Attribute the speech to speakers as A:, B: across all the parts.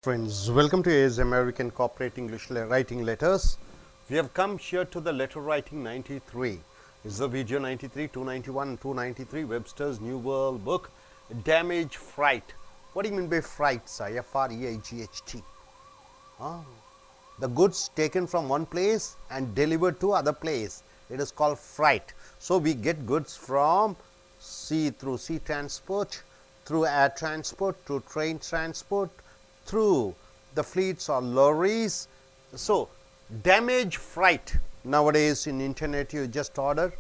A: Friends, welcome to AS American Corporate English Writing Letters. We have come here to the letter writing 93. It's the video 93, 291 and 293, Webster's New World Book, Damage Freight. What do you mean by freight, sir? F-R-E-I-G-H-T. The goods taken from one place and delivered to other place. It is called freight. So we get goods from sea, through sea transport, through air transport, through train transport, through the fleets or lorries. So damage freight, nowadays in internet you just order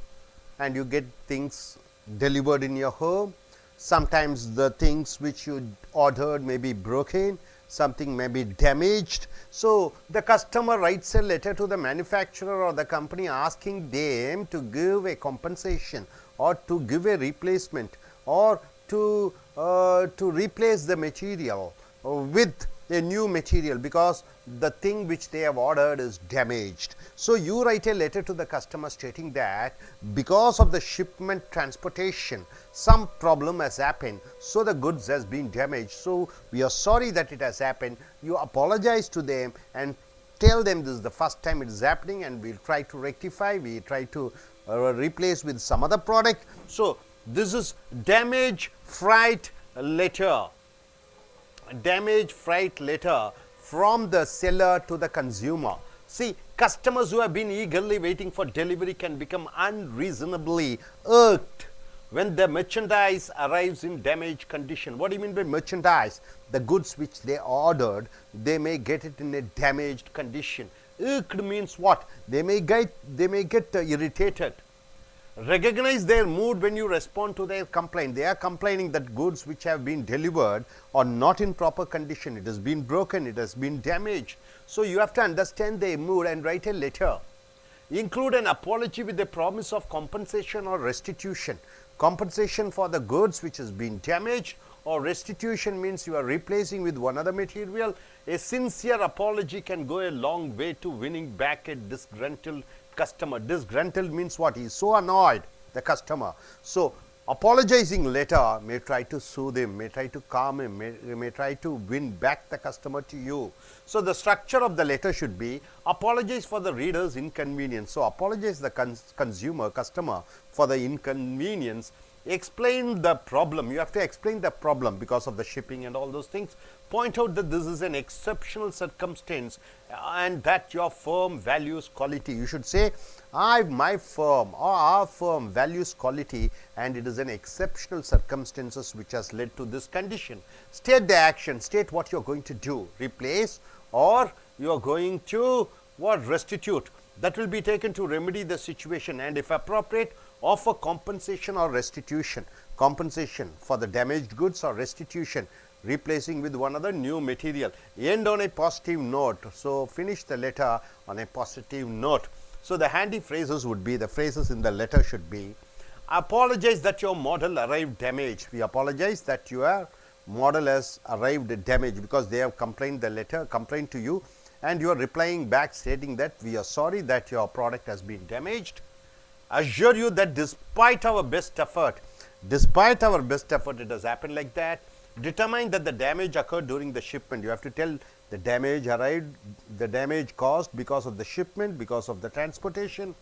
A: and you get things delivered in your home. Sometimes the things which you ordered may be broken, something may be damaged. So the customer writes a letter to the manufacturer or the company asking them to give a compensation or to give a replacement or to replace the material with a new material because the thing which they have ordered is damaged. So you write a letter to the customer stating that because of the shipment transportation some problem has happened, so the goods has been damaged. So we are sorry that it has happened. You apologize to them and tell them this is the first time it is happening and we will try to rectify, we try to replace with some other product. So this is damage freight letter. Damage freight letter from the seller to the consumer. See, customers who have been eagerly waiting for delivery can become unreasonably irked when the merchandise arrives in damaged condition. What do you mean by merchandise? The goods which they ordered, they may get it in a damaged condition. Irked means what? They may get irritated. Recognize their mood when you respond to their complaint. They are complaining that goods which have been delivered are not in proper condition. It has been broken, it has been damaged. So you have to understand their mood and write a letter. Include an apology with a promise of compensation or restitution. Compensation for the goods which has been damaged, or restitution means you are replacing with one other material. A sincere apology can go a long way to winning back a disgruntled customer. Disgruntled means what? He is so annoyed, the customer. So apologizing letter may try to soothe him, may try to calm him, may try to win back the customer to you. So the structure of the letter should be apologize for the reader's inconvenience. So apologize the customer for the inconvenience. Explain the problem. You have to explain the problem because of the shipping and all those things. Point out that this is an exceptional circumstance and that your firm values quality. You should say, my firm or our firm values quality and it is an exceptional circumstances which has led to this condition. State the action, state what you are going to do, replace or you are going to what? Restitute. That will be taken to remedy the situation and if appropriate offer compensation or restitution. Compensation for the damaged goods or restitution replacing with one other new material. End on a positive note. So finish the letter on a positive note. So the handy phrases would be, the phrases in the letter should be, apologize that your model arrived damaged. We apologize that your model has arrived damaged because they have complained to you and you are replying back stating that we are sorry that your product has been damaged. Assure you that despite our best effort it has happened like that. Determine that the damage occurred during the shipment. You have to tell the damage arrived, the damage caused because of the shipment, because of the transportation.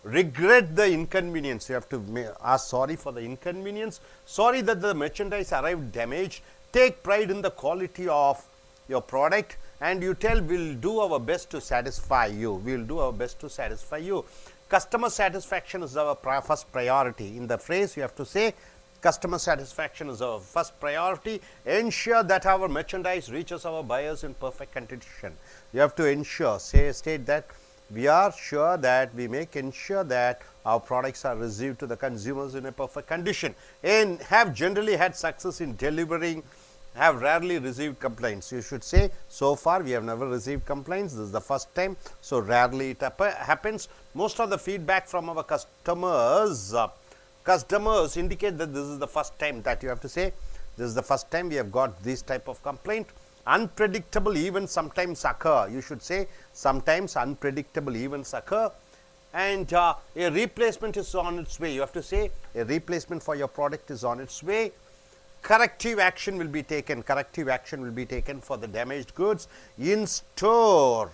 A: Regret the inconvenience. You have to ask sorry for the inconvenience. Sorry that the merchandise arrived damaged. Take pride in the quality of your product and you tell we'll do our best to satisfy you. We'll do our best to satisfy you. Customer satisfaction is our first priority. In the phrase you have to say customer satisfaction is our first priority. Ensure that our merchandise reaches our buyers in perfect condition. You have to ensure, state that we are sure that we make ensure that our products are received to the consumers in a perfect condition and have generally had success in delivering, have rarely received complaints. You should say, so far we have never received complaints, this is the first time, so rarely it happens. Most of the feedback from our customers indicate that this is the first time. That you have to say, this is the first time we have got this type of complaint. Unpredictable events sometimes occur. You should say, sometimes unpredictable events occur and a replacement is on its way. You have to say, a replacement for your product is on its way. corrective action will be taken. Corrective action will be taken for the damaged goods in store.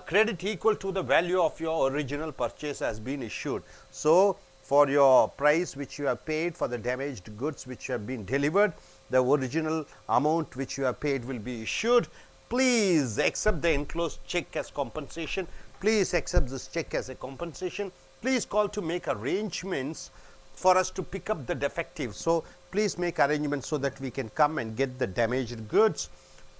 A: Credit equal to the value of your original purchase has been issued. So, for your price which you have paid for the damaged goods which have been delivered, the original amount which you have paid will be issued. Please accept the enclosed check as compensation. Please accept this check as a compensation. Please call to make arrangements for us to pick up the defective. So, please make arrangements so that we can come and get the damaged goods.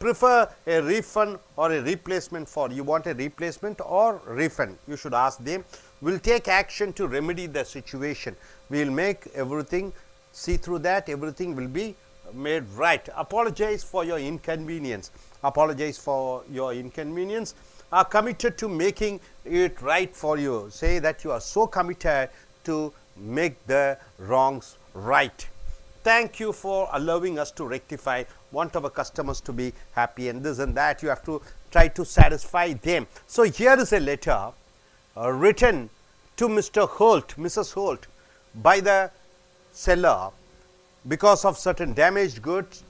A: Prefer a refund or a replacement. For you want a replacement or refund, you should ask them. We will take action to remedy the situation. We will make everything, see through that, everything will be made right. Apologize for your inconvenience. Apologize for your inconvenience. Are committed to making it right for you. Say that you are so committed to make the wrongs right. Thank you for allowing us to rectify. Want our customers to be happy and this and that. You have to try to satisfy them. So, here is a letter written to Mr. Holt, Mrs. Holt by the seller because of certain damaged goods.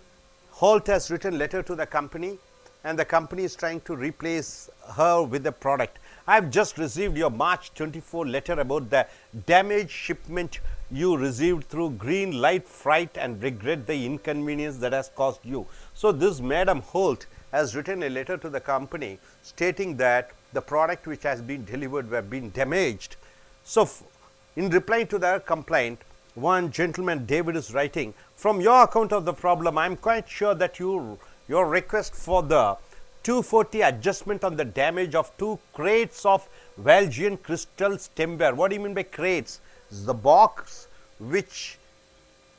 A: Holt has written letter to the company and the company is trying to replace her with the product. I have just received your March 24 letter about the damaged shipment you received through Green Light Freight and regret the inconvenience that has caused you. So, this Madam Holt has written a letter to the company stating that the product which has been delivered were been damaged. So, in reply to their complaint, one gentleman David is writing, from your account of the problem, I am quite sure that your request for the 240 adjustment on the damage of 2 crates of Belgian crystal stemware. What do you mean by crates? This is the box which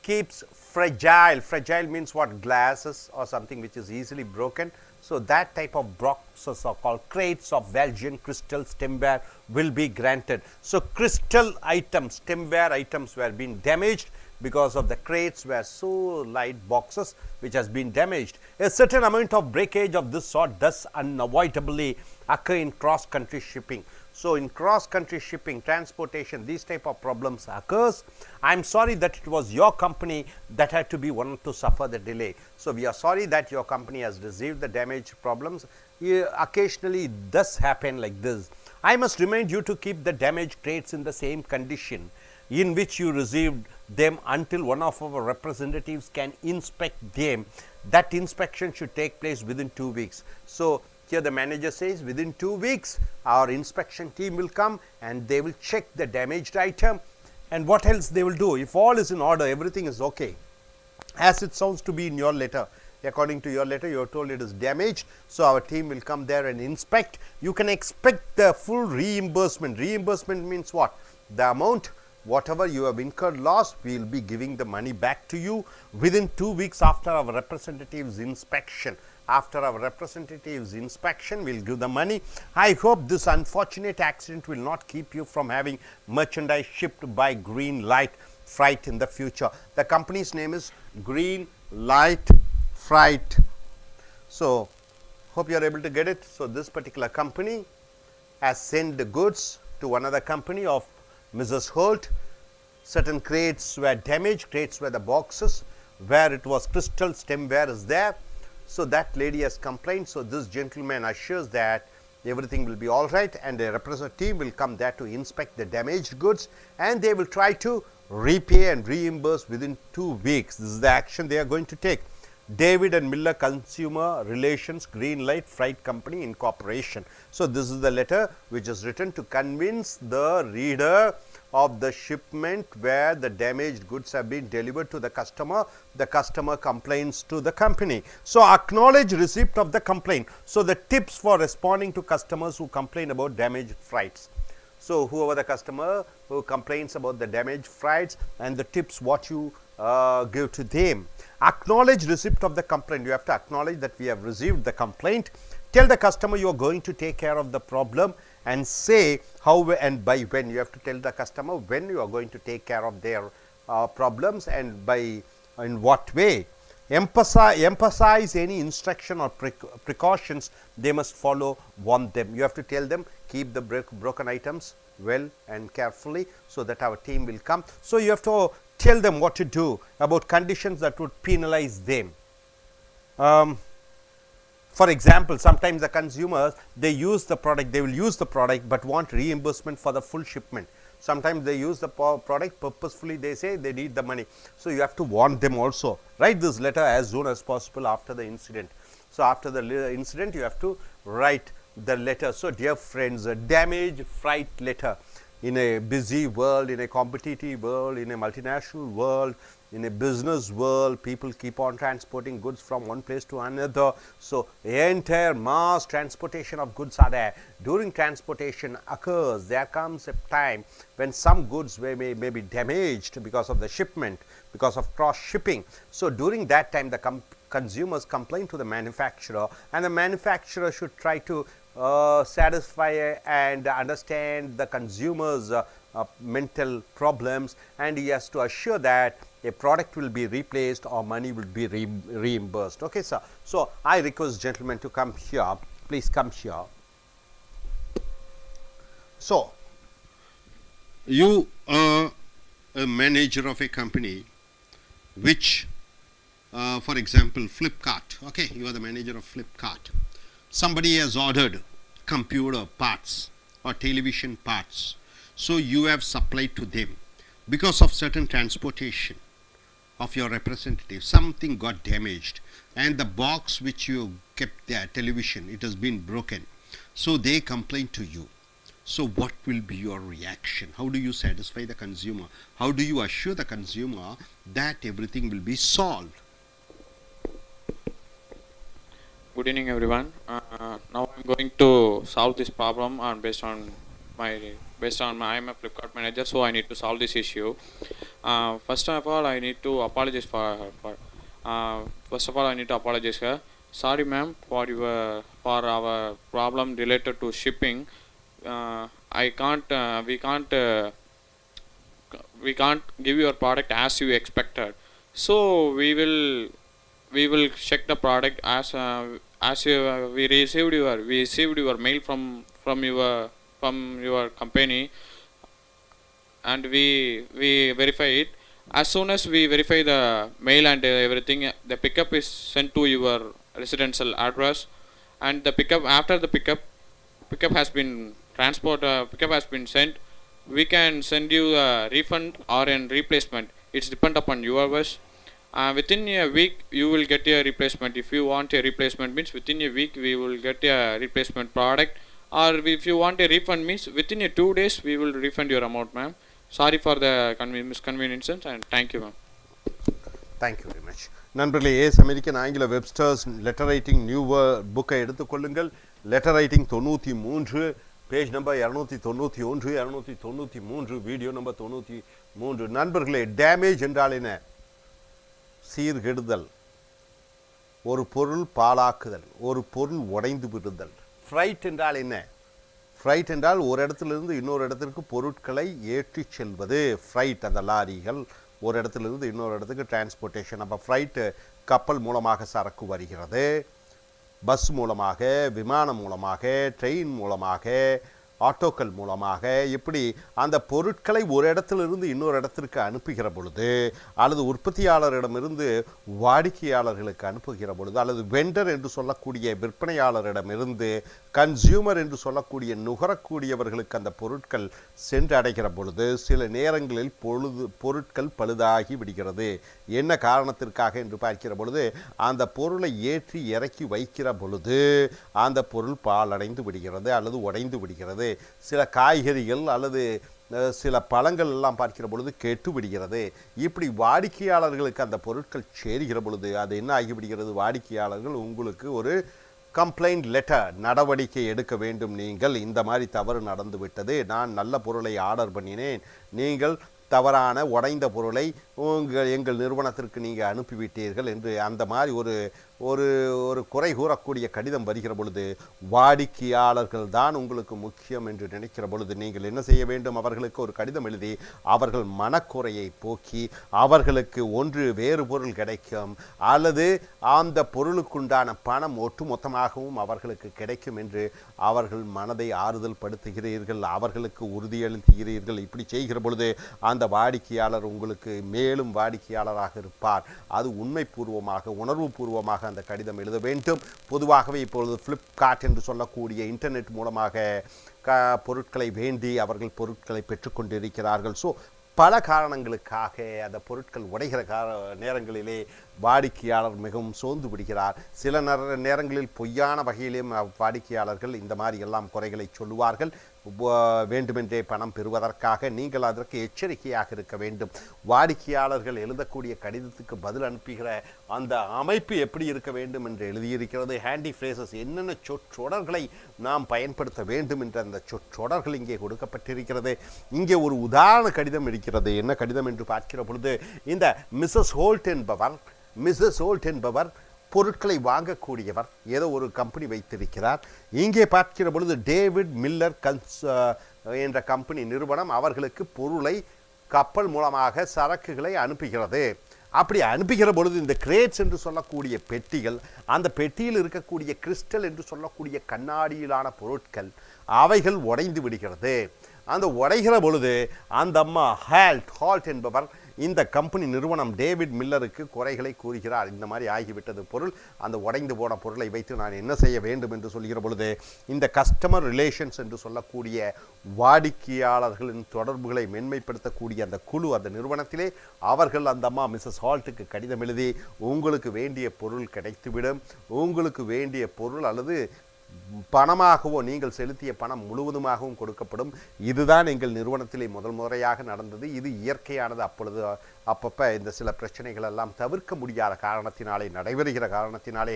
A: keeps fragile. Fragile means what? Glasses or something which is easily broken. So, that type of boxes are called crates of Belgian crystal stemware will be granted. So, crystal items, stemware items were being damaged because of the crates were so light boxes which has been damaged. A certain amount of breakage of this sort does unavoidably occur in cross country shipping. So, in cross country shipping, transportation, these type of problems occurs. I am sorry that it was your company that had to be one to suffer the delay. So, we are sorry that your company has received the damage problems. Occasionally it does happen like this. I must remind you to keep the damaged crates in the same condition in which you received them until one of our representatives can inspect them. That inspection should take place within 2 weeks. So, here the manager says within 2 weeks our inspection team will come and they will check the damaged item, and what else they will do. If all is in order, everything is okay, as it sounds to be in your letter. According to your letter, you are told it is damaged. So, our team will come there and inspect. You can expect the full reimbursement. Reimbursement means what? The amount, whatever you have incurred loss, we will be giving the money back to you within 2 weeks after our representative's inspection. After our representative's inspection, we will give the money. I hope this unfortunate accident will not keep you from having merchandise shipped by Green Light Freight in the future. The company's name is Green Light Freight. So, hope you are able to get it. So, this particular company has sent the goods to another company of Mrs. Holt. Certain crates were damaged. Crates were the boxes where it was crystal stemware is there. So, that lady has complained. So, this gentleman assures that everything will be all right, and a representative will come there to inspect the damaged goods, and they will try to repay and reimburse within 2 weeks. This is the action they are going to take. David and Miller Consumer Relations Green Light Freight Company Incorporation. So, this is the letter which is written to convince the reader of the shipment where the damaged goods have been delivered to the customer. The customer complains to the company. So, acknowledge receipt of the complaint. So, the tips for responding to customers who complain about damaged freights. So, whoever the customer who complains about the damaged freights, and the tips what you give to them. Acknowledge receipt of the complaint. You have to acknowledge that we have received the complaint. Tell the customer you are going to take care of the problem, and say how and by when. You have to tell the customer when you are going to take care of their problems, and by in what way. Emphasize any instruction or precautions they must follow, warn them. You have to tell them keep the broken items well and carefully, so that our team will come. So, you have to tell them what to do about conditions that would penalize them. For example, sometimes the consumers, they will use the product but want reimbursement for the full shipment. Sometimes they use the product purposefully, they say they need the money. So you have to warn them also. Write this letter as soon as possible after the incident. So after the incident, you have to write the letter. So dear friends, a damage freight letter in a busy world, in a competitive world, in a multinational world, in a business world, people keep on transporting goods from one place to another. So the entire mass transportation of goods are there. During transportation occurs, there comes a time when some goods may be damaged because of the shipment, because of cross shipping. So during that time, the consumers complain to the manufacturer, and the manufacturer should try to satisfy and understand the consumers' mental problems, and he has to assure that a product will be replaced or money will be reimbursed. Okay, sir. So I request gentlemen to come here. Please come here. So you are a manager of a company which, for example, Flipkart. Okay, you are the manager of Flipkart. Somebody has ordered computer parts or television parts, so you have supplied to them. Because of certain transportation of your representative, something got damaged, and the box which you kept their television, it has been broken, so they complain to you. So what will be your reaction? How do you satisfy the consumer? How do you assure the consumer that everything will be solved?
B: Good evening, everyone. Now I'm going to solve this problem based on my I'm a Flipkart manager, so I need to solve this issue. First of all, I need to apologize her. Sorry, ma'am, for our problem related to shipping. We can't give your product as you expected. So we will check the product as we received your mail from your company, and we verify it. As soon as we verify the mail and everything, the pickup is sent to your residential address, and the pickup has been sent. We can send you a refund or a replacement. It's depend upon your wish. Within a week you will get a replacement. If you want a replacement, means within a week we will get a replacement product, or if you want a refund, means within a 2 days we will refund your amount, ma'am. Sorry for the misconveniences, and thank you, ma'am.
A: Thank you very much. நண்பர்களே, ace American ஆங்கில Webster's letter writing new புக்கை எடுத்துக்கொள்ளுங்கள். Letter writing 93, page number 291, 293, video number 93. நண்பர்களே, damage என்றால் என்ன? சீர்கெடுதல், ஒரு பொருள் பாழாக்குதல், ஒரு பொருள் உடைந்து விடுதல். ஃப்ரைட் என்றால் என்ன? ஃப்ரைட் என்றால் ஒரு இடத்திலிருந்து இன்னொரு இடத்திற்கு பொருட்களை ஏற்றி செல்வது. ஃப்ரைட், அந்த லாரிகள் ஒரு இடத்துலேருந்து இன்னொரு இடத்துக்கு டிரான்ஸ்போர்ட்டேஷன். அப்போ ஃப்ரைட்டு கப்பல் மூலமாக சரக்கு வருகிறது, பஸ் மூலமாக, விமானம் மூலமாக, ட்ரெயின் மூலமாக, ஆட்டோக்கள் மூலமாக, இப்படி அந்த பொருட்களை ஒரு இடத்திலிருந்து இன்னொரு இடத்திற்கு அனுப்புகிற பொழுது, அல்லது உற்பத்தியாளரிடமிருந்து வாடிக்கையாளர்களுக்கு அனுப்புகிற பொழுது, அல்லது வெண்டர் என்று சொல்லக்கூடிய விற்பனையாளரிடமிருந்து கன்சியூமர் என்று சொல்லக்கூடிய நுகரக்கூடியவர்களுக்கு அந்த பொருட்கள் சென்று அடைகிற பொழுது சில நேரங்களில் பொருட்கள் பழுதாகி விடுகிறது. என்ன காரணத்திற்காக என்று பார்க்கிற பொழுது, அந்த பொருளை ஏற்றி இறக்கி வைக்கிற பொழுது அந்த பொருள் பாழடைந்து விடுகிறது அல்லது உடைந்து விடுகிறது. சில காய்கறிகள் அல்லது சில பழங்கள் எல்லாம் பார்க்கிற பொழுது கெட்டு விடுகிறது. இப்படி வாடிக்கையாளர்களுக்கு அந்த பொருட்கள் சேருகிற பொழுது அது என்ன ஆகிவிடுகிறது? வாடிக்கையாளர்கள் உங்களுக்கு ஒரு கம்ப்ளைண்ட் லெட்டர், நடவடிக்கை எடுக்க வேண்டும். நீங்கள் இந்த மாதிரி தவறு நடந்து விட்டது, நான் நல்ல பொருளை ஆர்டர் பண்ணினேன், நீங்கள் தவறான உடைந்த பொருளை எங்கள் நிறுவனத்திற்கு நீங்கள் அனுப்பிவிட்டீர்கள் என்று அந்த மாதிரி ஒரு ஒரு ஒரு குறை கூறக்கூடிய கடிதம் வருகிற பொழுது வாடிக்கையாளர்கள் தான் உங்களுக்கு முக்கியம் என்று நினைக்கிற பொழுது நீங்கள் என்ன செய்ய வேண்டும்? அவர்களுக்கு ஒரு கடிதம் எழுதி அவர்கள் மனக்குறையை போக்கி அவர்களுக்கு ஒன்று வேறு பொருள் கிடைக்கும் அல்லது அந்த பொருளுக்குண்டான பணம் ஒட்டுமொத்தமாகவும் அவர்களுக்கு கிடைக்கும் என்று அவர்கள் மனதை ஆறுதல் படுத்துகிறீர்கள், அவர்களுக்கு உறுதியளிக்கிறீர்கள். இப்படி செய்கிற பொழுது அந்த வாடிக்கையாளர் உங்களுக்கு மேலும் வாடிக்கையாளராக இருப்பார். அது உண்மைப்பூர்வமாக உணர்வுபூர்வமாக அந்த கடிதம் எழுத வேண்டும். பொதுவாகவே இப்பொழுது ஃப்ளிப்கார்ட் என்று சொல்லக்கூடிய இன்டர்நெட் மூலமாக பொருட்களை வேண்டி அவர்கள் பொருட்களை பெற்றுக்கொண்டிருக்கிறார்கள். ஸோ பல காரணங்களுக்காக அந்த பொருட்கள் உடைகிற நேரங்களிலே வாடிக்கையாளர் மிகவும் சோர்ந்து விடுகிறார். சில நேரங்களில் பொய்யான வகையிலும் வாடிக்கையாளர்கள் இந்த மாதிரி எல்லாம் குறைகளை சொல்லுவார்கள். வேண்டுமென்றே பணம் பெறுவதற்காக நீங்கள் அதற்கு எச்சரிக்கையாக இருக்க வேண்டும். வாடிக்கையாளர்கள் எழுதக்கூடிய கடிதத்துக்கு பதில் அனுப்புகிற அந்த அமைப்பு எப்படி இருக்க வேண்டும் என்று எழுதியிருக்கிறது. ஹேண்டி ஃப்ரேசஸ், என்னென்ன சொற்றொடர்களை நாம் பயன்படுத்த வேண்டும் என்ற அந்த சொற்றொடர்கள் இங்கே கொடுக்கப்பட்டிருக்கிறது. இங்கே ஒரு உதாரண கடிதம் இருக்கிறது. என்ன கடிதம் என்று பார்க்கிற பொழுது, இந்த மிஸ்ஸஸ் ஹோல்ட் என்பவர் பொருட்களை வாங்கக்கூடியவர். ஏதோ ஒரு கம்பெனி வைத்திருக்கிறார். இங்கே பார்க்கிற பொழுது டேவிட் மில்லர் என்ற கம்பெனி நிறுவனம் அவர்களுக்கு பொருளை கப்பல் மூலமாக சரக்குகளை அனுப்புகிறது. அப்படி அனுப்புகிற பொழுது இந்த கிரேட்ஸ் என்று சொல்லக்கூடிய பெட்டிகள், அந்த பெட்டியில் இருக்கக்கூடிய கிறிஸ்டல் என்று சொல்லக்கூடிய கண்ணாடியிலான பொருட்கள் அவைகள் உடைந்து விடுகிறது. அந்த உடைகிற பொழுது அந்த அம்மா ஹால்ட் என்பவர் இந்த கம்பெனி நிறுவனம் டேவிட் மில்லருக்கு குறைகளை கூறுகிறார். இந்த மாதிரி ஆகிவிட்டது பொருள், அந்த உடைந்து போன பொருளை வைத்து நான் என்ன செய்ய வேண்டும் என்று சொல்கிற பொழுது இந்த கஸ்டமர் ரிலேஷன்ஸ் என்று சொல்லக்கூடிய வாடிக்கையாளர்களின் தொடர்புகளை மென்மைப்படுத்தக்கூடிய அந்த குழு, அந்த நிறுவனத்திலே அவர்கள் அந்த அம்மா மிஸ்ஸஸ் ஹால்ட்டுக்கு கடிதம் எழுதி உங்களுக்கு வேண்டிய பொருள் கிடைத்துவிடும், உங்களுக்கு வேண்டிய பொருள் அல்லது பணமாகவோ நீங்கள் செலுத்திய பணம் முழுவதுமாகவும் கொடுக்கப்படும். இதுதான் எங்கள் நிறுவனத்திலே முதல் முறையாக நடந்தது. இது இயற்கையானது. அப்பப்போ இந்த சில பிரச்சனைகள் எல்லாம் தவிர்க்க முடியாத காரணத்தினாலே, நடைபெறுகிற காரணத்தினாலே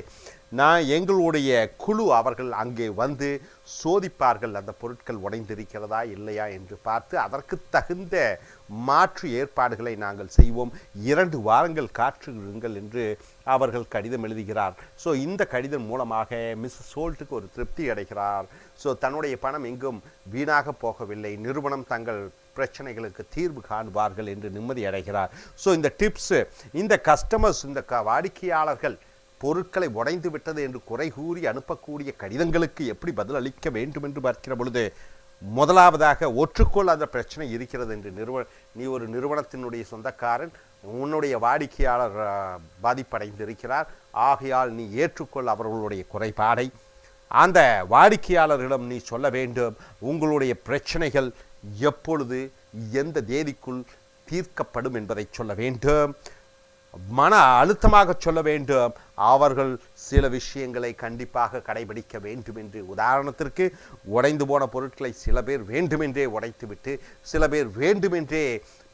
A: எங்களுடைய குழு அவர்கள் அங்கே வந்து சோதிப்பார்கள், அந்த பொருட்கள் உடைந்திருக்கிறதா இல்லையா என்று பார்த்து அதற்கு தகுந்த மாற்று ஏற்பாடுகளை நாங்கள் செய்வோம். 2 வாரங்கள் காற்றுங்கள் என்று அவர்கள் கடிதம் எழுதுகிறார். ஸோ இந்த கடிதம் மூலமாக மிஸ்ஸஸ் ஹோல்ட்டுக்கு ஒரு திருப்தி அடைகிறார். ஸோ தன்னுடைய பணம் எங்கும் வீணாக போகவில்லை, நிறுவனம் தங்கள் பிரச்சனைகளுக்கு தீர்வு காண்பார்கள் என்று நிம்மதி அடைகிறார். ஸோ இந்த டிப்ஸு, இந்த கஸ்டமர்ஸ், இந்த வாடிக்கையாளர்கள் பொருட்களை உடைந்து விட்டது என்று குறை கூறி அனுப்பக்கூடிய கடிதங்களுக்கு எப்படி பதில் அளிக்க வேண்டும் என்று பார்க்கிற பொழுது, முதலாவதாக ஒற்றுக்கொள் அந்த பிரச்சனை இருக்கிறது என்று நீ ஒரு நிறுவனத்தினுடைய சொந்தக்காரன், உன்னுடைய வாடிக்கையாளர் பாதிப்படைந்திருக்கிறார், ஆகையால் நீ ஏற்றுக்கொள் அவர்களுடைய குறைபாடை. அந்த வாடிக்கையாளர்களிடம் நீ சொல்ல வேண்டும் உங்களுடைய பிரச்சனைகள் எப்பொழுது எந்த தேதிக்குள் தீர்க்கப்படும் என்பதை சொல்ல வேண்டும். மன அழுத்தமாக சொல்ல வேண்டும். அவர்கள் சில விஷயங்களை கண்டிப்பாக கடைபிடிக்க வேண்டும் என்று, உதாரணத்திற்கு உடைந்து போன பொருட்களை சில பேர் வேண்டுமென்றே உடைத்துவிட்டு சில பேர் வேண்டுமென்றே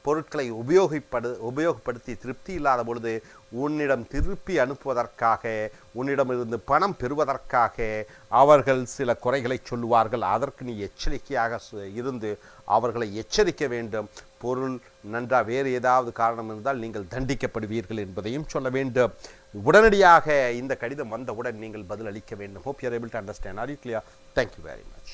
A: பொருட்களை உபயோகப்படுத்தி திருப்தி இல்லாத பொழுது உன்னிடம் திருப்பி அனுப்புவதற்காக, உன்னிடமிருந்து பணம் பெறுவதற்காக அவர்கள் சில குறைகளை சொல்லுவார்கள். அதற்கு நீ எச்சரிக்கையாக இருந்து அவர்களை எச்சரிக்க வேண்டும். பொருள் வேறு ஏதாவது காரணம் இருந்தால் நீங்கள் தண்டிக்கப்படுவீர்கள் என்பதையும் சொல்ல வேண்டும். உடனடியாக இந்த கடிதம் வந்தவுடன் நீங்கள் பதில் அளிக்க வேண்டும். Hope you are able to understand. Are you clear? Thank you very much.